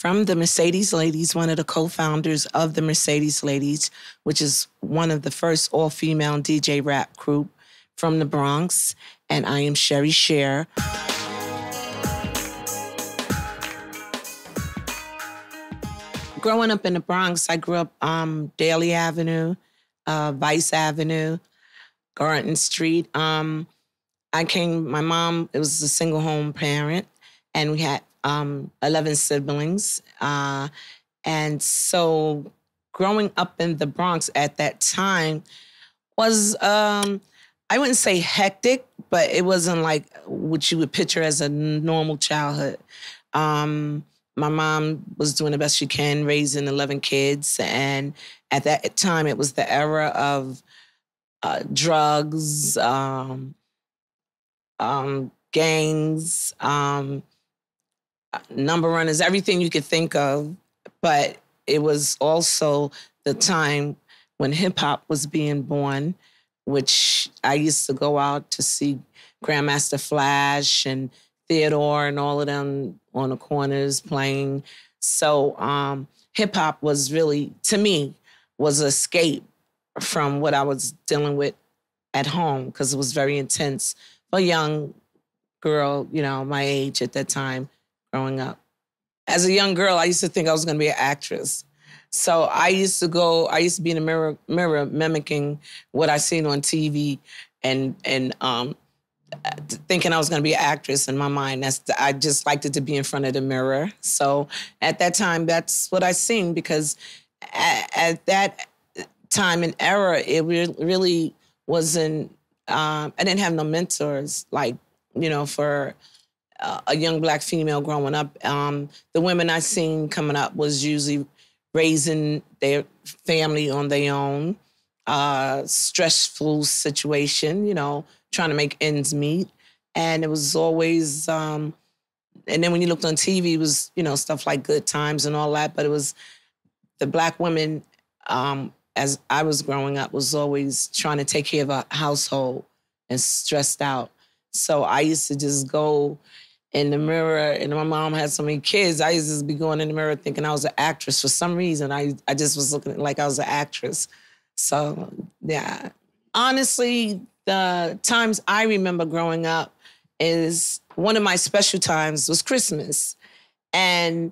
from the Mercedes Ladies, one of the co-founders of the Mercedes Ladies, which is one of the first all-female DJ rap group from the Bronx. And I am Sheri Sher. Growing up in the Bronx, I grew up Daly Avenue, Vice Avenue, Garden Street. My mom, it was a single home parent, and we had 11 siblings. And so growing up in the Bronx at that time was, I wouldn't say hectic, but it wasn't like what you would picture as a normal childhood. My mom was doing the best she can, raising 11 kids. And at that time, it was the era of drugs, gangs, number runners, everything you could think of. But it was also the time when hip hop was being born, which I used to go out to see Grandmaster Flash and Theodore and all of them on the corners playing. So hip hop was really, to me, was an escape from what I was dealing with at home, because it was very intense for a young girl, my age at that time, growing up. As a young girl, I used to think I was going to be an actress. So I used to be in the mirror mimicking what I seen on TV and thinking I was going to be an actress in my mind. I just liked it to be in front of the mirror. So at that time, that's what I seen, because at that time and era, it really wasn't, I didn't have no mentors, like, for a young Black female growing up. The women I seen coming up was usually raising their family on their own, stressful situation, trying to make ends meet. And it was always, and then when you looked on TV, it was, stuff like Good Times and all that. But it was the Black women, as I was growing up, was always trying to take care of a household and stressed out. So I used to just go in the mirror, and my mom had so many kids, I used to just be going in the mirror thinking I was an actress. For some reason, I just was looking like I was an actress. So, yeah. Honestly, the times I remember growing up is one of my special times was Christmas. And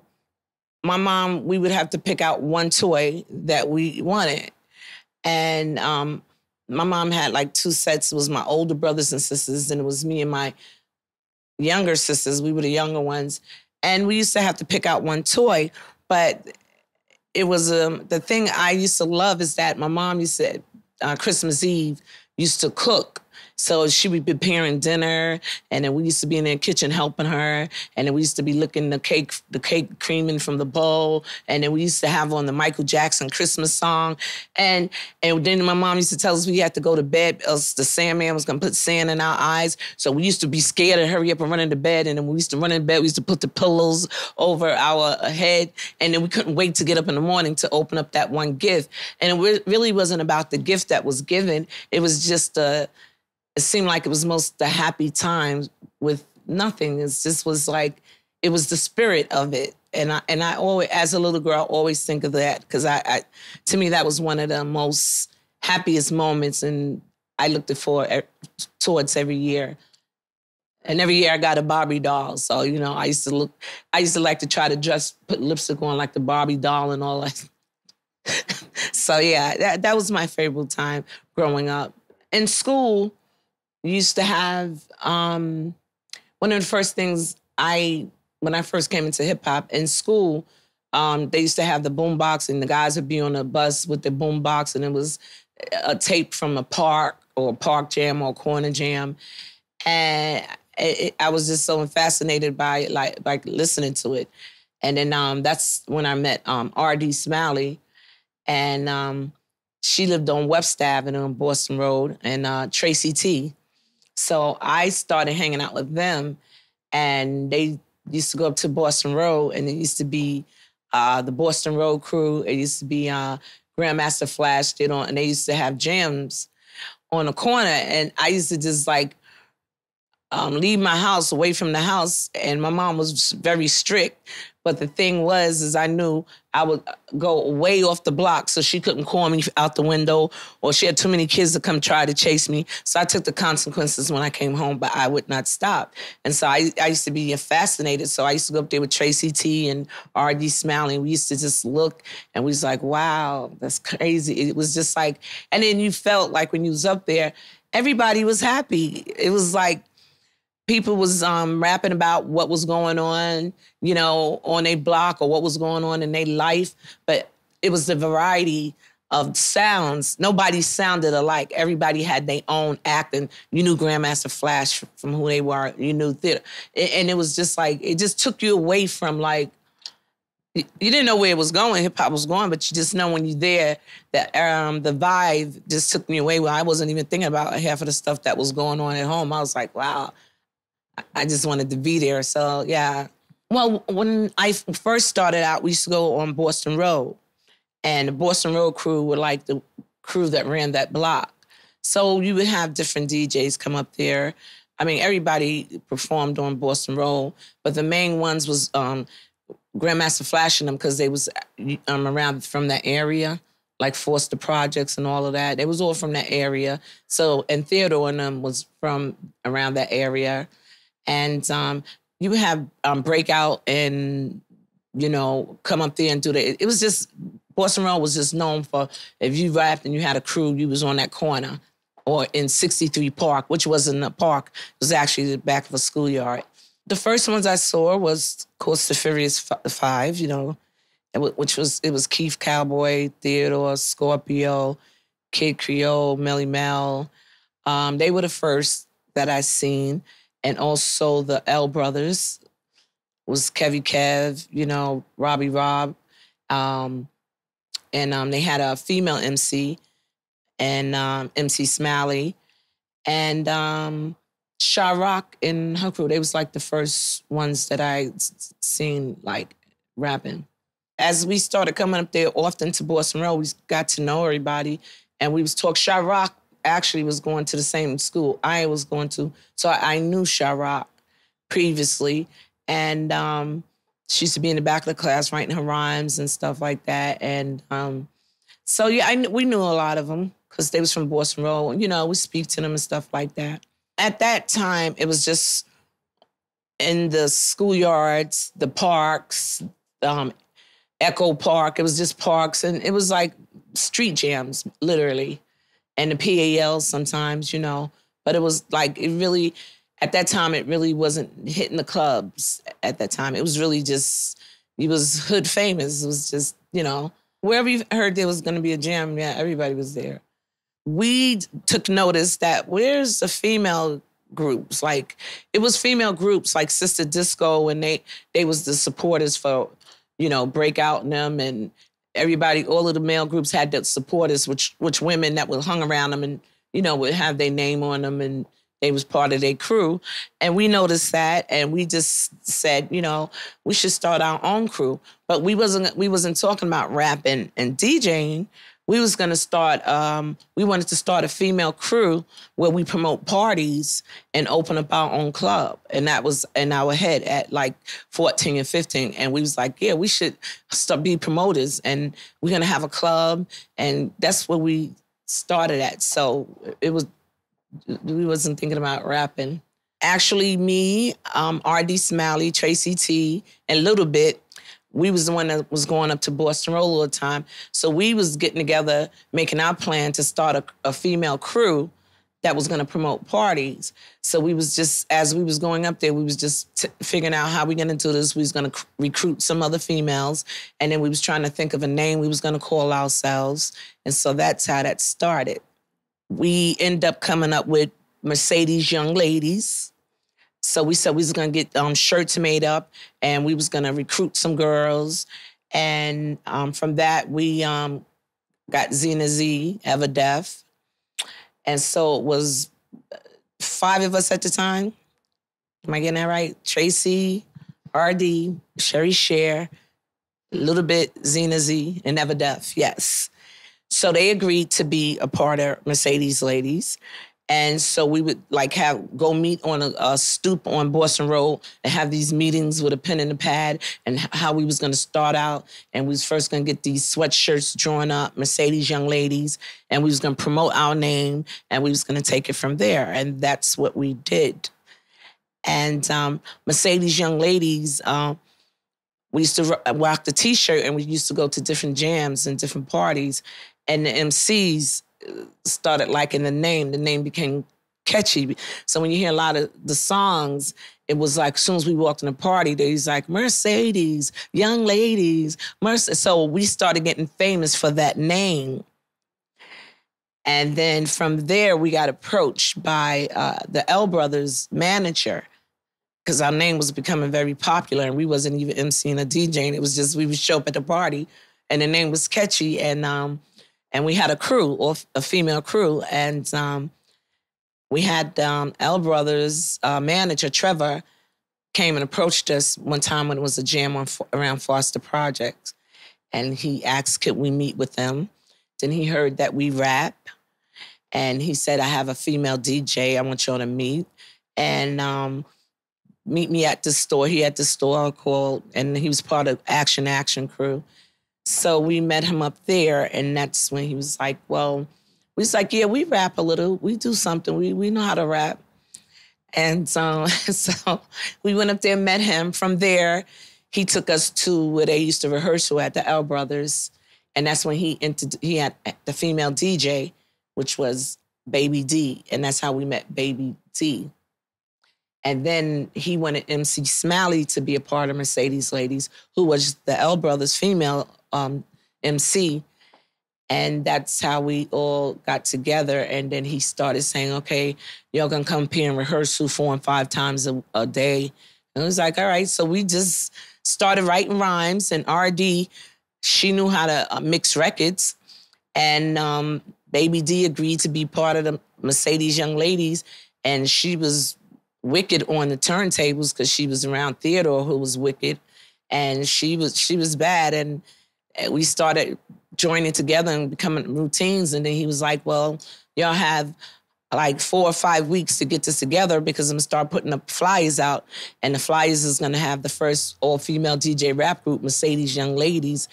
my mom, we would have to pick out one toy that we wanted. And my mom had like two sets. It was my older brothers and sisters, and it was me and my younger sisters. We were the younger ones. And we used to have to pick out one toy. But it was the thing I used to love is that my mom used to, Christmas Eve, used to cook. So she would be preparing dinner, and then we used to be in the kitchen helping her, and then we used to be licking the cake creaming from the bowl, and then we used to have on the Michael Jackson Christmas song, and then my mom used to tell us we had to go to bed, else the Sandman was gonna put sand in our eyes. So we used to be scared and hurry up and run into bed, and then when we used to run into bed, we used to put the pillows over our head, and then we couldn't wait to get up in the morning to open up that one gift. And it really wasn't about the gift that was given. It was just it seemed like it was most the happy times with nothing. It just was like, it was the spirit of it. And I always, as a little girl, I always think of that, because to me, that was one of the most happiest moments, and I looked forward towards every year. And every year I got a Barbie doll. So, I used to like to try to put lipstick on like the Barbie doll and all that. So yeah, that was my favorite time growing up. In school, we used to have, one of the first things when I first came into hip hop in school, they used to have the boombox, and the guys would be on a bus with the boombox, and it was a tape from a park or a park jam or a corner jam. And I was just so fascinated by it, like listening to it. And then that's when I met R.D. Smiley, and she lived on Webster Avenue on Boston Road, and Tracy T. So I started hanging out with them, and they used to go up to Boston Road, and it used to be the Boston Road crew. It used to be Grandmaster Flash, and they used to have jams on the corner, and I used to just leave my house, away from the house, and my mom was very strict, But the thing was, is I knew I would go way off the block so she couldn't call me out the window, or she had too many kids to come try to chase me. So I took the consequences when I came home, but I would not stop. And so I used to be fascinated. So I used to go up there with Tracy T and R.D. Smiley. We used to just look, and we was like, wow, that's crazy. It was just like, and then you felt like when you was up there, everybody was happy. It was like, people was rapping about what was going on, you know, on their block or what was going on in their life. But it was the variety of sounds. Nobody sounded alike. Everybody had their own act. And you knew Grandmaster Flash from who they were. You knew theater. And it was just like, it just took you away from like, you didn't know where it was going, hip hop was going, but you just know when you're there that the vibe just took me away. Well, I wasn't even thinking about half of the stuff that was going on at home. I was like, wow. I just wanted to be there. So, yeah. Well, when I first started out, we used to go on Boston Road. And the Boston Road crew were like the crew that ran that block. So you would have different DJs come up there. I mean, everybody performed on Boston Road, but the main ones was Grandmaster Flash and them because they was around from that area, like Forster Projects and all of that. They was all from that area. So, and Theodore and them was from around that area. And you would have Breakout and, you know, come up there and do that. It was just, Boston Road was just known for, if you rapped and you had a crew, you was on that corner. Or in 63 Park, which wasn't a park. It was actually the back of a schoolyard. The first ones I saw was, of course, the Furious Five, you know, which was, it was Keith Cowboy, Theodore, Scorpio, Kid Creole, Melly Mel. They were the first that I seen. And also the L Brothers was Kevy Kev, you know, Robbie Rob. And they had a female MC and MC Smiley. And Sha-Rock and her crew, they was like the first ones that I seen like rapping. As we started coming up there often to Boston Road, we got to know everybody. And we was talking, Sha-Rock actually was going to the same school I was going to. So I knew Sha-Rock previously. And she used to be in the back of the class writing her rhymes and stuff like that. And so, yeah, we knew a lot of them because they was from Boston Road. You know, we speak to them and stuff like that. At that time, it was just in the schoolyards, the parks, Echo Park. It was just parks. And it was like street jams, literally. And the PALs sometimes, you know. But it was like, it really, at that time, it really wasn't hitting the clubs at that time. It was really just, it was hood famous. It was just, you know, wherever you heard there was going to be a jam, yeah, everybody was there. We took notice that where's the female groups? Like, it was female groups like Sister Disco, and they was the supporters for, you know, Breakout and them, and everybody, all of the male groups had the supporters, which women that would hung around them and, you know, would have their name on them, and they was part of their crew. And we noticed that, and we just said, you know, we should start our own crew. But we wasn't talking about rapping and DJing. We was gonna start, we wanted to start a female crew where we promote parties and open up our own club. And that was in our head at like 14 and 15. And we was like, yeah, we should start be promoters, and we're gonna have a club. And that's where we started at. So we wasn't thinking about rapping. Actually, me, R.D. Smiley, Tracy T, and Little Bit, we was the one that was going up to Boston Road all the time. So we was getting together, making our plan to start a female crew that was going to promote parties. So we was just, as we was going up there, we was just figuring out how we going to do this. We was going to recruit some other females. And then we was trying to think of a name we was going to call ourselves. And so that's how that started. We ended up coming up with Mercedes Young Ladies. So we said we was gonna get shirts made up, and we was gonna recruit some girls. And from that, we got Zena Z, Ever Deaf. And so it was 5 of us at the time. Am I getting that right? Tracy, RD, Sheri Sher, Little Bit, Zena Z, and Ever Deaf, yes. So they agreed to be a part of Mercedes Ladies. And so we would like go meet on a stoop on Boston Road and have these meetings with a pen and a pad and how we was going to start out. And we was first going to get these sweatshirts drawn up, Mercedes Young Ladies, and we was going to promote our name and we was going to take it from there. And that's what we did. And Mercedes Young Ladies, we used to rock the T-shirt and we used to go to different jams and different parties. And the MCs started liking the name. The name became catchy. So when you hear a lot of the songs, it was like as soon as we walked in a party, they was like, Mercedes, Young Ladies, Mercedes. So we started getting famous for that name. And then from there, we got approached by the L Brothers manager because our name was becoming very popular and we wasn't even emceeing or DJing. It was just we would show up at the party and the name was catchy. And we had a crew, or a female crew, and we had L Brothers manager, Trevor, came and approached us one time when it was a jam around Foster Project. And he asked, could we meet with them? Then he heard that we rap. And he said, I have a female DJ I want y'all to meet. And meet me at the store. He had the store called, and he was part of Action Crew. So we met him up there, and that's when he was like, well, we was like, yeah, we rap a little. We do something. We know how to rap. And so we went up there and met him. From there, he took us to where they used to rehearse at the L Brothers. And that's when he had the female DJ, which was Baby D. And that's how we met Baby D. And then he wanted MC Smalley to be a part of Mercedes Ladies, who was the L Brothers female MC. And that's how we all got together. And then he started saying, okay, y'all gonna come up here and rehearse 4 and 5 times a day. And it was like, all right. So we just started writing rhymes. And RD, she knew how to mix records. And Baby D agreed to be part of the Mercedes Young Ladies. And she was wicked on the turntables because she was around Theodore, who was wicked. And she was bad. And we started joining together and becoming routines. And then he was like, well, y'all have like 4 or 5 weeks to get this together because I'm gonna start putting up flyers out. And the flyers is gonna have the first all-female DJ rap group, Mercedes Young Ladies.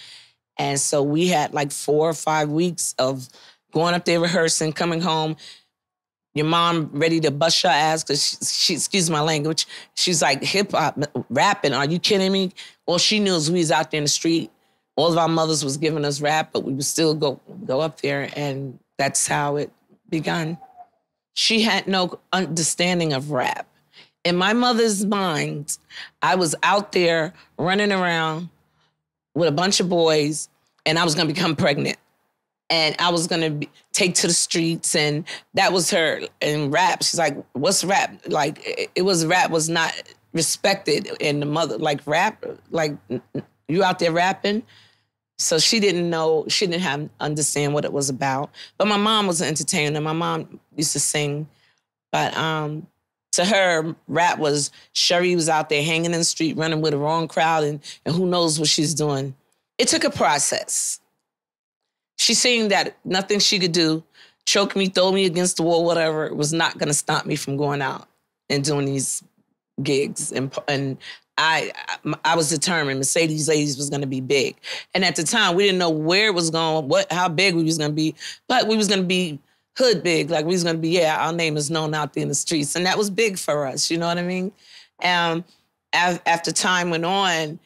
And so we had like 4 or 5 weeks of going up there rehearsing, coming home, your mom ready to bust your ass because she, excuse my language, she's like, hip-hop, rapping, are you kidding me? All she knew is we was out there in the street. All of our mothers was giving us rap, but we would still go up there, and that's how it began. She had no understanding of rap. In my mother's mind, I was out there running around with a bunch of boys, and I was gonna become pregnant. And I was gonna take to the streets, and that was her. And rap, she's like, what's rap? Like, rap was not respected in the mother, like rap, like you out there rapping. So she didn't know, she didn't have understand what it was about. But my mom was an entertainer. My mom used to sing. But to her, rap was, Sheri was out there hanging in the street, running with the wrong crowd, and who knows what she's doing. It took a process. She seen that nothing she could do, choke me, throw me against the wall, whatever, was not gonna stop me from going out and doing these gigs. And I was determined Mercedes Ladies was gonna be big. And at the time, we didn't know where it was going, how big we was gonna be, but we was gonna be hood big. Like we was gonna be, yeah, our name is known out there in the streets. And that was big for us, you know what I mean? After time went on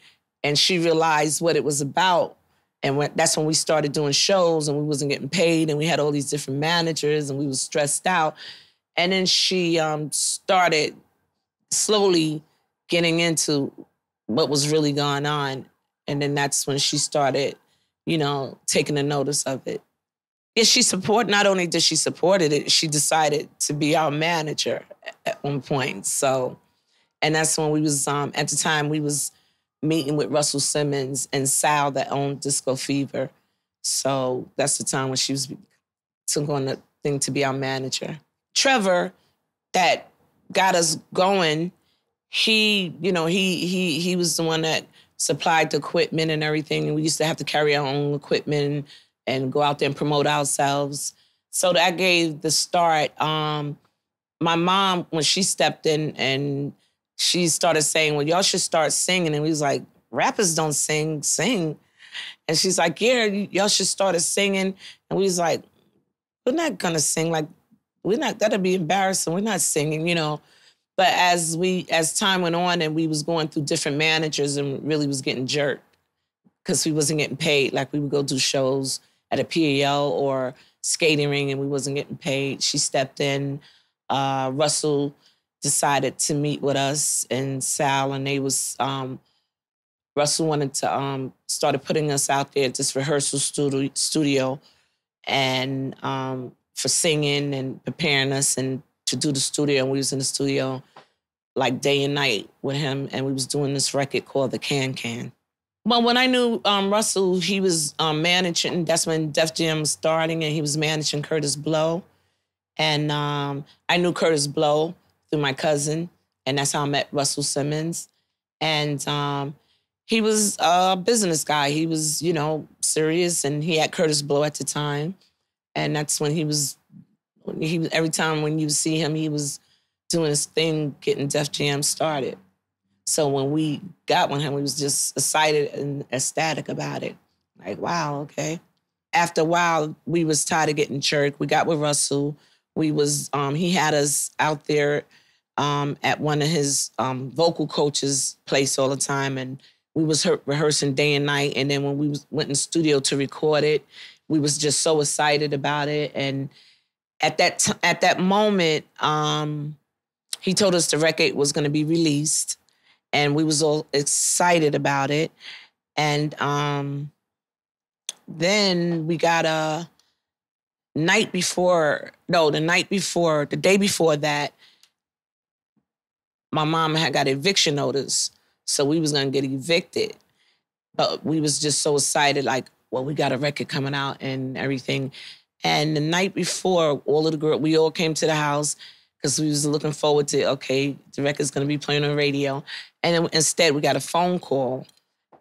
and she realized what it was about, and that's when we started doing shows and we wasn't getting paid and we had all these different managers and we was stressed out. And then she started slowly getting into what was really going on. And then that's when she started, taking a notice of it. Yeah, not only did she support it, she decided to be our manager at one point. So, and that's when we was, at the time we was meeting with Russell Simmons and Sal that owned Disco Fever. So that's the time when she took on the thing to be our manager. Trevor, that got us going, he was the one that supplied the equipment and everything. And we used to have to carry our own equipment and go out there and promote ourselves. So that gave the start. My mom, when she stepped in and she started saying, well, y'all should start singing. And we was like, rappers don't sing. And she's like, yeah, y'all should start singing. And we was like, we're not gonna sing. Like, we're not, that'd be embarrassing. We're not singing, you know. But as time went on and we was going through different managers and really was getting jerked because we wasn't getting paid. Like we would go do shows at a PAL or skating ring and we wasn't getting paid. She stepped in. Russell decided to meet with us and Sal, and they was, Russell wanted to, started putting us out there at this rehearsal studio and for singing and preparing us and to do the studio. And we was in the studio like day and night with him, and we was doing this record called The Can Can. Well, when I knew Russell, he was managing, that's when Def Jam was starting, and he was managing Curtis Blow. And I knew Curtis Blow through my cousin, and that's how I met Russell Simmons. And he was a business guy. He was, you know, serious, and he had Curtis Blow at the time. And that's when every time when you see him, he was doing his thing, getting Def Jam started. So when we got with him, we was just excited and ecstatic about it. Like, wow, okay. After a while, we was tired of getting jerked. We got with Russell. We was, he had us out there at one of his vocal coaches' place all the time. And we was rehearsing day and night. And then when we went in the studio to record it, we was just so excited about it. And at that moment, he told us the record was going to be released. And we was all excited about it. And then we got the day before that, my mom had got eviction notice. So we was gonna get evicted. But we was just so excited, like, well, we got a record coming out and everything. And the night before, all of the girls, we all came to the house because we was looking forward to, okay, the record's gonna be playing on radio. And then instead we got a phone call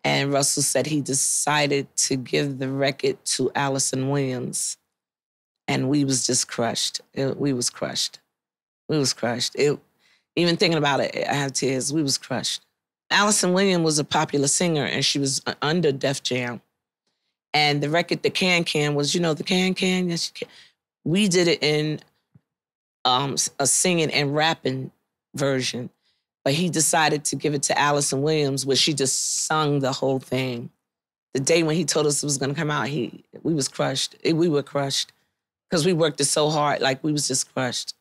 and Russell said he decided to give the record to Allison Williams. And we was just crushed. We was crushed. Even thinking about it, I have tears. We was crushed. Allison Williams was a popular singer and she was under Def Jam. And the record, The Can Can, was, you know, The Can Can? Yes, you can. We did it in a singing and rapping version. But he decided to give it to Allison Williams, where she just sung the whole thing. The day when he told us it was gonna come out, we was crushed. We were crushed. Because we worked it so hard, like we was just crushed.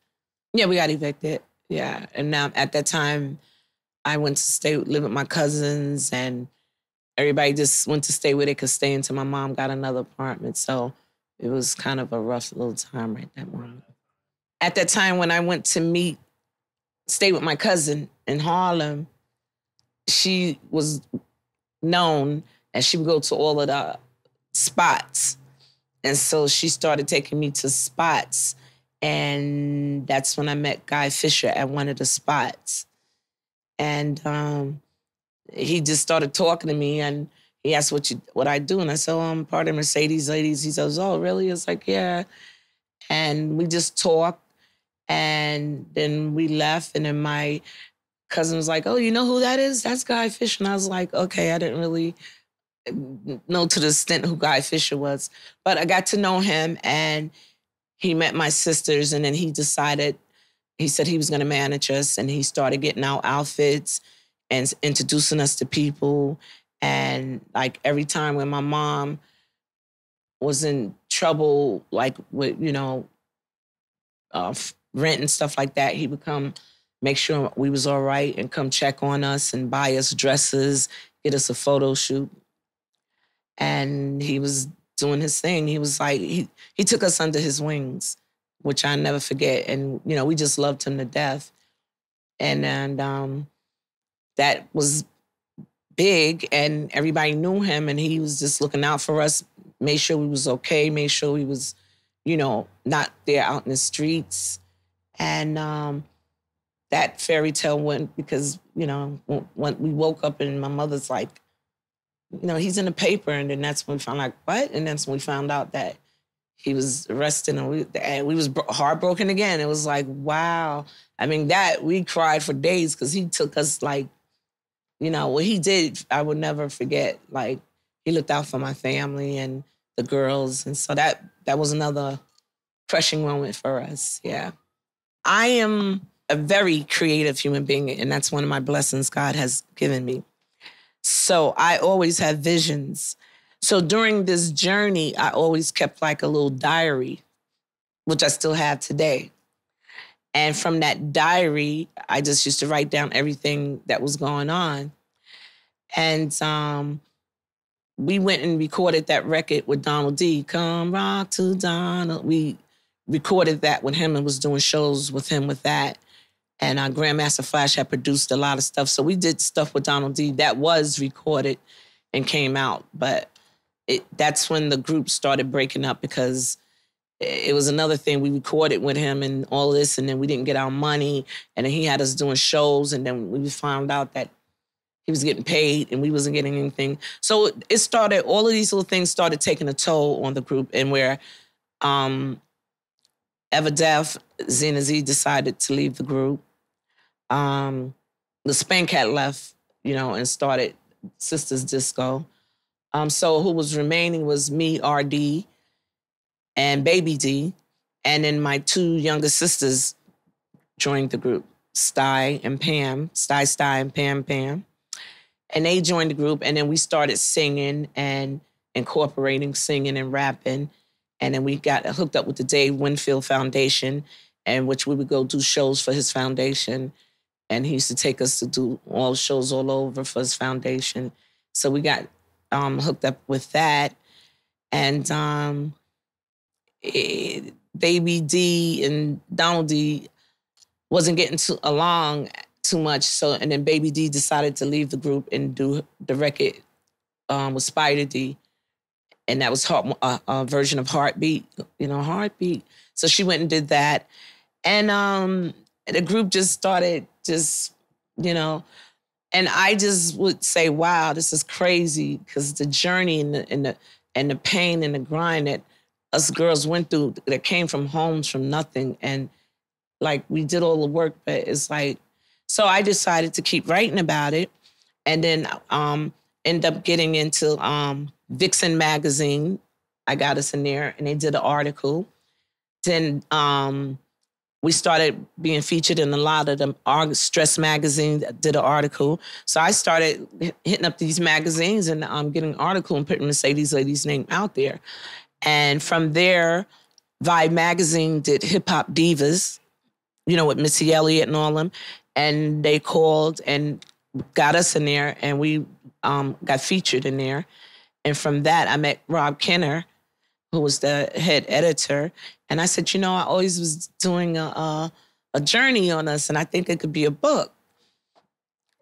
Yeah, we got evicted, yeah. And now at that time, I went to live with my cousins and everybody just went to stay with it because stay until my mom got another apartment. So it was kind of a rough little time right that moment. At that time when I went to stay with my cousin in Harlem, she was known and she would go to all of the spots. And so she started taking me to spots. And that's when I met Guy Fisher at one of the spots. And he just started talking to me and he asked what I do. And I said, oh, I'm part of Mercedes Ladies. He says, oh, really? It's like, yeah. And we just talked. And then we left. And then my cousin was like, oh, you know who that is? That's Guy Fisher. And I was like, okay, I didn't really know to the extent who Guy Fisher was. But I got to know him and he met my sisters. And then he said he was going to manage us. And he started getting our outfits and introducing us to people. And like every time when my mom was in trouble, like with, you know, rent and stuff like that, he would come make sure we was all right and come check on us and buy us dresses, get us a photo shoot. And he was doing his thing. He was like, he took us under his wings, which I never forget. And, you know, we just loved him to death. And that was big and everybody knew him and he was just looking out for us, made sure we was okay, made sure we was, you know, not there out in the streets. And that fairy tale went because, you know, when we woke up and my mother's like, you know, he's in the paper. And then that's when we found out, what? And that's when we found out that he was arrested, and we was heartbroken again. It was like, wow. I mean, that we cried for days because he took us like, what he did, I would never forget. Like, he looked out for my family and the girls. And so that was another crushing moment for us. Yeah. I am a very creative human being, and that's one of my blessings God has given me. So I always have visions. So during this journey, I always kept like a little diary, which I still have today. And from that diary, I just used to write down everything that was going on. And we went and recorded that record with Donald D. Come rock to Donald. We recorded that with him and was doing shows with him with that. And Grandmaster Flash had produced a lot of stuff. So we did stuff with Donald D. that was recorded and came out. But that's when the group started breaking up because it was another thing. We recorded with him and all this, and then we didn't get our money. And then he had us doing shows, and then we found out that he was getting paid and we wasn't getting anything. So it started, all of these little things started taking a toll on the group, and where Everdeath, Zena Z decided to leave the group. The Spank had left, and started Sisters Disco. So who was remaining was me, RD, and Baby D. And then my two younger sisters joined the group, Sty and Pam. Sty and Pam. And they joined the group, and then we started singing and incorporating singing and rapping. And then we got hooked up with the Dave Winfield Foundation, and which we would go do shows for his foundation. And he used to take us to do all shows all over for his foundation. So we got hooked up with that. And Baby D and Donald D wasn't getting along too much. So, and then Baby D decided to leave the group and do the record with Spider D. And that was a version of Heartbeat, Heartbeat. So she went and did that. And the group just started and I just would say, wow, this is crazy, because the journey and the pain and the grind that us girls went through that came from homes from nothing. And like, we did all the work, but it's like, so I decided to keep writing about it, and then end up getting into Vixen magazine. I got us in there, and they did an article. Then we started being featured in a lot of them. Stress magazine that did an article. So I started hitting up these magazines and getting an article and putting Mercedes Lady's name out there. And from there, Vibe magazine did Hip Hop Divas, with Missy Elliott and all them. And they called and got us in there, and we got featured in there. And from that, I met Rob Kenner, who was the head editor. And I said, I always was doing a journey on us, and I think it could be a book.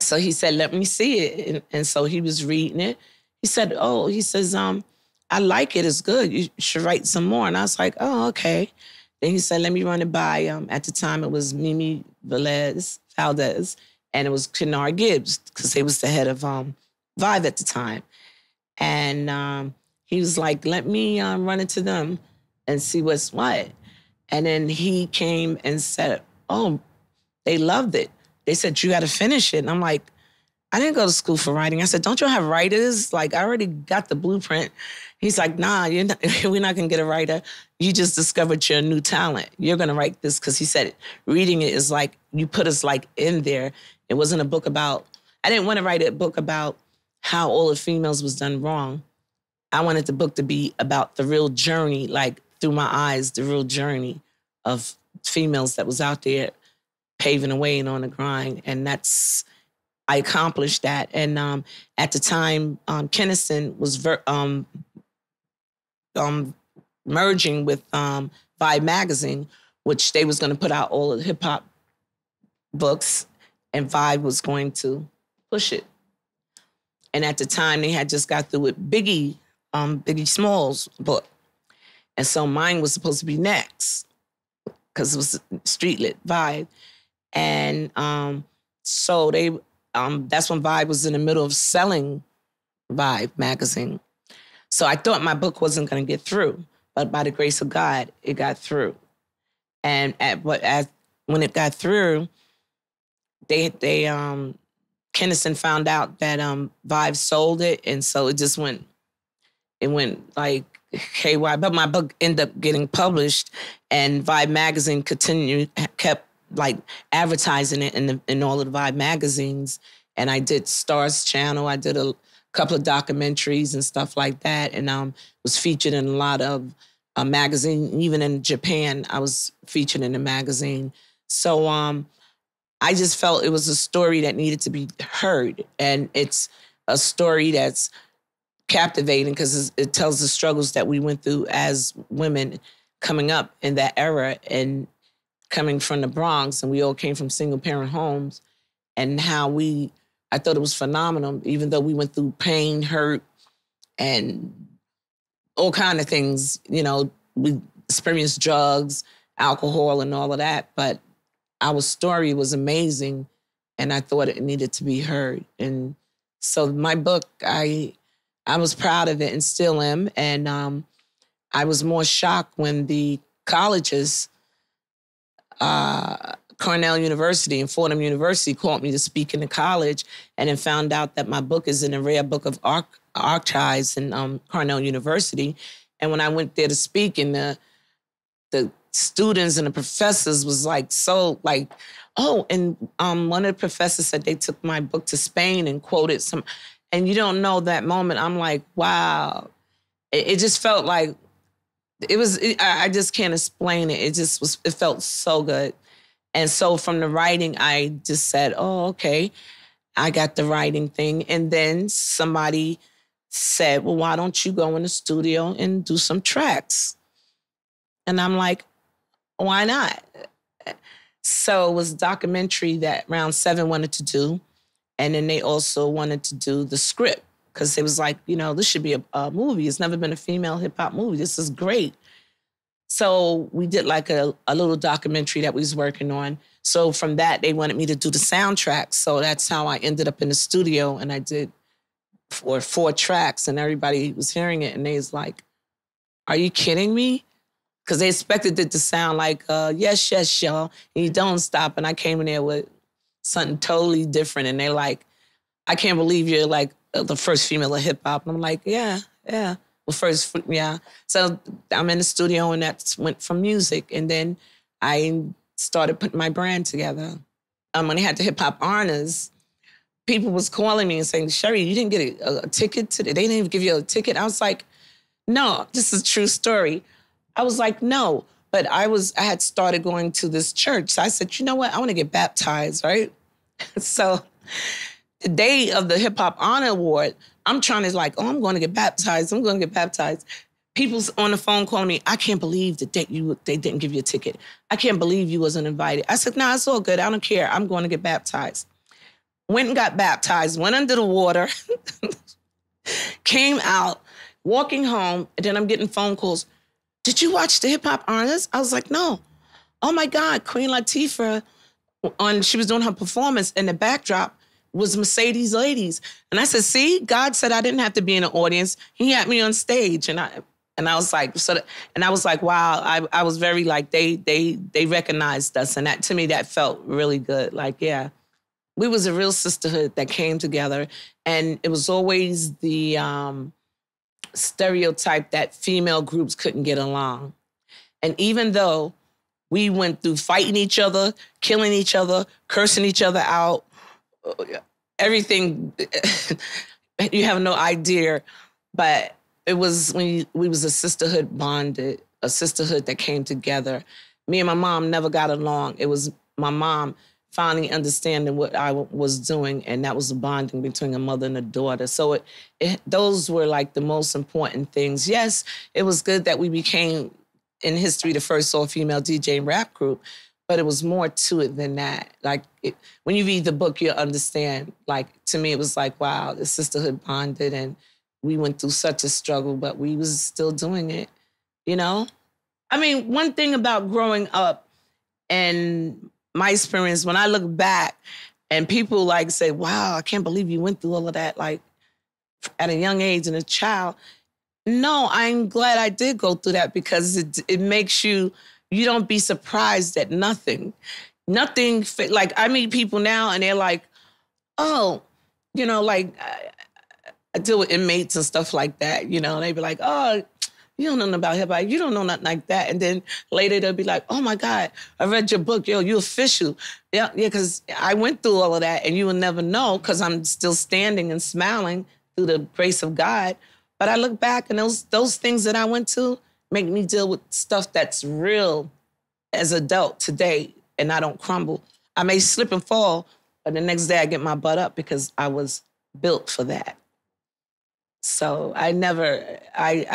So he said, let me see it. And so he was reading it. He said, I like it. It's good. You should write some more. And I was like, oh, okay. Then he said, let me run it by, at the time it was Mimi Valdez, and it was Kennard Gibbs, because he was the head of Vibe at the time. And he was like, let me run it to them and see what's what. And then he came and said, oh, they loved it. They said, you got to finish it. And I'm like, I didn't go to school for writing. I said, don't you have writers? Like, I already got the blueprint. He's like, nah, we're not going to get a writer. You just discovered your new talent. You're going to write this, because he said reading it is like, you put us like in there. It wasn't a book about, I didn't want to write a book about how all the females was done wrong. I wanted the book to be about the real journey, like through my eyes, the real journey of females that was out there paving the way and on the grind. And I accomplished that. And at the time, Kinnison was merging with Vibe magazine, which they was going to put out all of the hip hop books, and Vibe was going to push it. And at the time, they had just got through with Biggie Smalls' book. And so mine was supposed to be next, because it was street lit Vibe. And so they, that's when Vibe was in the middle of selling Vibe magazine. So I thought my book wasn't going to get through. but by the grace of God, it got through. And when it got through, they Kennison found out that Vive sold it, and so it went like KY. But my book ended up getting published, and Vibe magazine kept like advertising it in all of the Vibe magazines. And I did Stars Channel. I did a couple of documentaries and stuff like that, and was featured in a lot of magazine. Even in Japan, I was featured in a magazine. So I just felt it was a story that needed to be heard, and it's a story that's captivating because it tells the struggles that we went through as women coming up in that era and coming from the Bronx, and we all came from single parent homes, and how I thought it was phenomenal, even though we went through pain, hurt, and all kind of things. You know, we experienced drugs, alcohol, and all of that, but our story was amazing, and I thought it needed to be heard. And so my book, I was proud of it and still am. And I was more shocked when the colleges, Cornell University and Fordham University, called me to speak in the college, and then found out that my book is in a rare book of archives in Cornell University. And when I went there to speak, and the students and the professors was like, so like, oh, and one of the professors said they took my book to Spain and quoted some, and you don't know that moment. I'm like, wow. It just felt like, I just can't explain it. It felt so good. And so from the writing, I just said, oh, okay, I got the writing thing. And then somebody said, well, why don't you go in the studio and do some tracks? And I'm like, why not? So it was a documentary that Round 7 wanted to do. And then they also wanted to do the script, because it was like, you know, this should be a movie. It's never been a female hip hop movie. This is great. So we did like a little documentary that we was working on. So from that, they wanted me to do the soundtrack. So that's how I ended up in the studio, and I did four tracks, and everybody was hearing it, and they was like, are you kidding me? Because they expected it to sound like, yes, yes, y'all, and you don't stop. And I came in there with something totally different, and they're like, I can't believe you're like the first female of hip hop. And I'm like, yeah. Well, first, yeah. So I'm in the studio, and that went from music. And then I started putting my brand together. When they had the hip hop honors, people was calling me and saying, Sheri, you didn't get a ticket today? They didn't even give you a ticket? I was like, no, this is a true story. I was like, no. But I had started going to this church. So I said, you know what? I want to get baptized, right? So the day of the Hip Hop Honor Award, I'm trying to like, oh, I'm going to get baptized. I'm going to get baptized. People's on the phone calling me, I can't believe that they didn't give you a ticket. I can't believe you wasn't invited. I said, nah, it's all good. I don't care. I'm going to get baptized. Went and got baptized, went under the water, came out, walking home, and then I'm getting phone calls. Did you watch the Hip Hop Honors? I was like, no. Oh my God, Queen Latifah, she was doing her performance, and the backdrop was Mercedes Ladies. And I said, see, God said I didn't have to be in the audience. He had me on stage. And I was like, wow, I was very like, they recognized us. And that, to me, that felt really good. Like, yeah, we was a real sisterhood that came together. And it was always the stereotype that female groups couldn't get along. And even though we went through fighting each other, killing each other, cursing each other out, everything, you have no idea. But it was when we was a sisterhood bonded, a sisterhood that came together. Me and my mom never got along. It was my mom finally understanding what I was doing, and that was the bonding between a mother and a daughter. So those were like the most important things. Yes, it was good that we became, in history, the first all-female DJ and rap group, but it was more to it than that. Like, when you read the book, you'll understand. Like, to me, it was like, wow, the sisterhood bonded, and we went through such a struggle, but we was still doing it, you know? I mean, one thing about growing up and my experience, when I look back and people like say, wow, I can't believe you went through all of that, like at a young age and a child, No, I'm glad I did go through that because it makes you don't be surprised at nothing. Nothing, like I meet people now and they're like, oh, like I deal with inmates and stuff like that, they be like, oh, you don't know nothing about hip hop. You don't know nothing like that. And then later they'll be like, oh my God, I read your book. Yo, you official. Yeah, because I went through all of that and you will never know because I'm still standing and smiling through the grace of God. But I look back and those things that I went to make me deal with stuff that's real as adult today and I don't crumble. I may slip and fall, but the next day I get my butt up because I was built for that. So I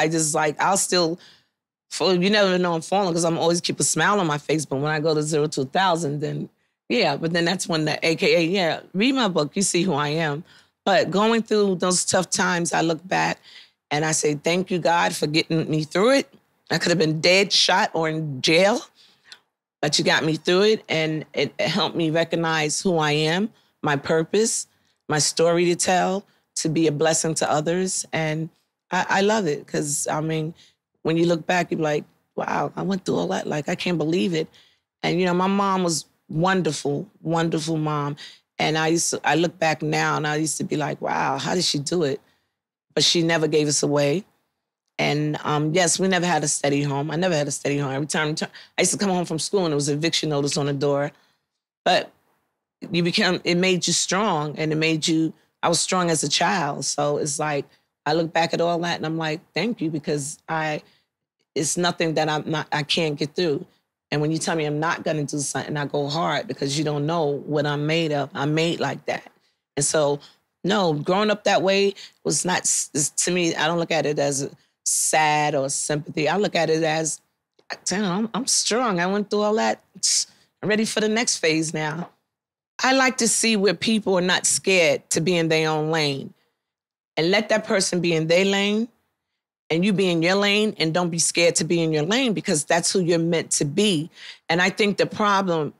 just like, I'll still, you never know I'm falling because I'm always keep a smile on my face. But when I go to 0 to 1,000, then yeah, but then that's when the AKA, yeah, read my book, you see who I am. But going through those tough times, I look back and I say, thank you, God, for getting me through it. I could have been dead, shot, or in jail, but you got me through it. And it helped me recognize who I am, my purpose, my story to tell, to be a blessing to others. And I love it because, I mean, when you look back, you're like, wow, I went through all that. Like, I can't believe it. And, my mom was wonderful, wonderful mom. And I look back now and I used to be like, wow, how did she do it? But she never gave us away. And yes, we never had a steady home. I never had a steady home. Every time I used to come home from school and there was an eviction notice on the door. But it made you strong and I was strong as a child. So it's like, I look back at all that and I'm like, thank you, because it's nothing that I can't get through. And when you tell me I'm not going to do something, I go hard because you don't know what I'm made of. I'm made like that. And so, no, growing up that way was not, to me, I don't look at it as sad or sympathy. I look at it as, damn, I'm strong. I went through all that. I'm ready for the next phase now. I like to see where people are not scared to be in their own lane and let that person be in their lane and you be in your lane and don't be scared to be in your lane because that's who you're meant to be. And I think the problem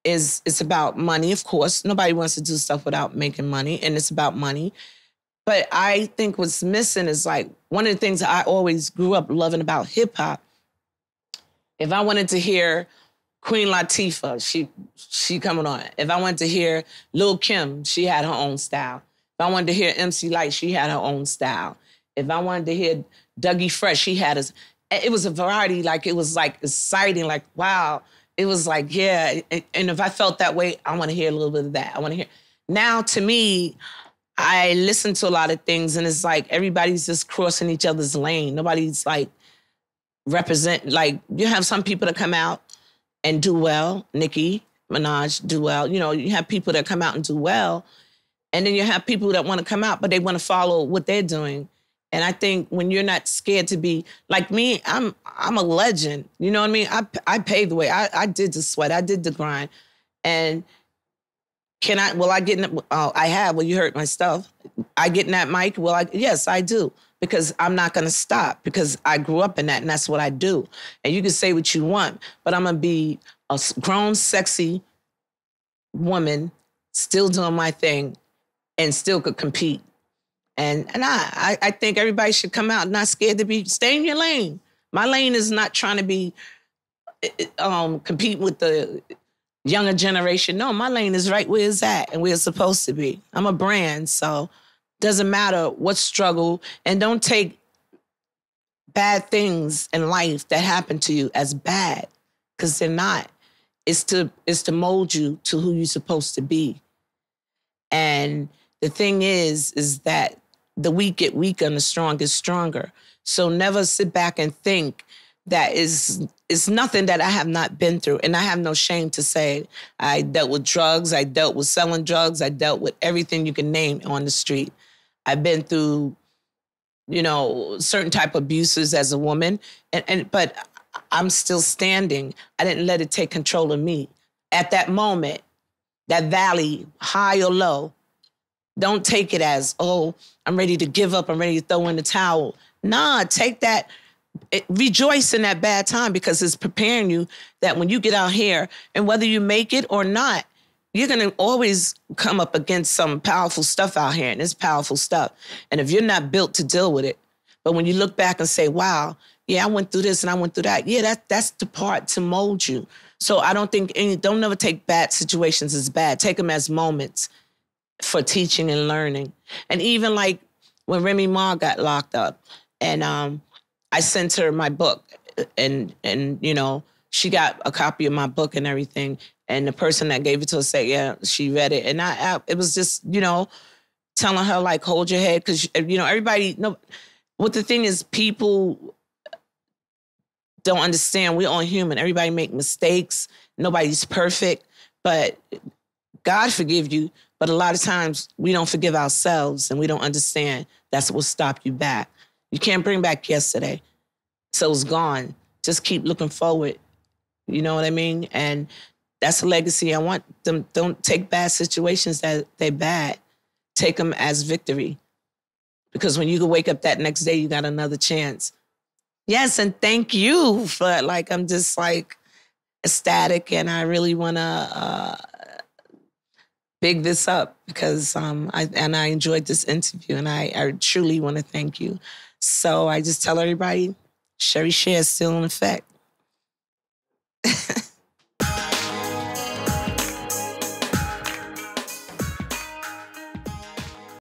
is it's about money, of course. Nobody wants to do stuff without making money, and it's about money. But I think what's missing is like one of the things that I always grew up loving about hip hop. If I wanted to hear Queen Latifah, she coming on. If I wanted to hear Lil' Kim, she had her own style. If I wanted to hear MC Lyte, she had her own style. If I wanted to hear Dougie Fresh, it was a variety, like it was like exciting, like wow. It was like, yeah. And if I felt that way, I want to hear a little bit of that. I want to hear. Now, to me, I listen to a lot of things and it's like everybody's just crossing each other's lane. Nobody's like like you have some people that come out and do well. Nicki Minaj do well. You have people that come out and do well. And then you have people that want to come out, but they want to follow what they're doing. And I think when you're not scared to be like me, I'm a legend. You know what I mean? I paved the way. I did the sweat. I did the grind. And will I get in I have. Well, you heard my stuff. I get in that mic. Yes, I do. Because I'm not going to stop because I grew up in that and that's what I do. And you can say what you want, but I'm going to be a grown, sexy woman still doing my thing and still could compete. And I think everybody should come out not scared to stay in your lane. My lane is not trying to be compete with the younger generation. No, my lane is right where it's at and where it's supposed to be. I'm a brand, so doesn't matter what struggle, and don't take bad things in life that happen to you as bad, because they're not. It's to mold you to who you're supposed to be. And the thing is that the weak get weaker and the strong get stronger. So never sit back and think that it's nothing that I have not been through. And I have no shame to say it. I dealt with drugs. I dealt with selling drugs. I dealt with everything you can name on the street. I've been through, certain type of abuses as a woman. But I'm still standing. I didn't let it take control of me. At that moment, that valley, high or low, don't take it as, oh, I'm ready to give up. I'm ready to throw in the towel. Nah, take that. Rejoice in that bad time because it's preparing you that when you get out here and whether you make it or not, you're going to always come up against some powerful stuff out here, and it's powerful stuff. And if you're not built to deal with it, But when you look back and say, wow, yeah, I went through this and I went through that. Yeah, that's the part to mold you. So I don't think don't never take bad situations as bad. Take them as moments for teaching and learning. And even like when Remy Ma got locked up, and I sent her my book, and you know, she got a copy of my book and everything. And the person that gave it to her said, yeah, she read it. And it was just, you know, telling her like, hold your head. Cause you know, everybody, no, what the thing is, people don't understand. We're all human. Everybody make mistakes. Nobody's perfect, but God forgive you. But a lot of times we don't forgive ourselves and we don't understand that's what will stop you back. You can't bring back yesterday. So it's gone. Just keep looking forward. You know what I mean? And that's a legacy. I want them. Don't take bad situations that they're bad. Take them as victory. Because when you can wake up that next day, you got another chance. Yes, and thank you for, like, I'm just like ecstatic, and I really want to big this up because I enjoyed this interview, and I truly want to thank you. So I just tell everybody, Sheri Sher is still in effect.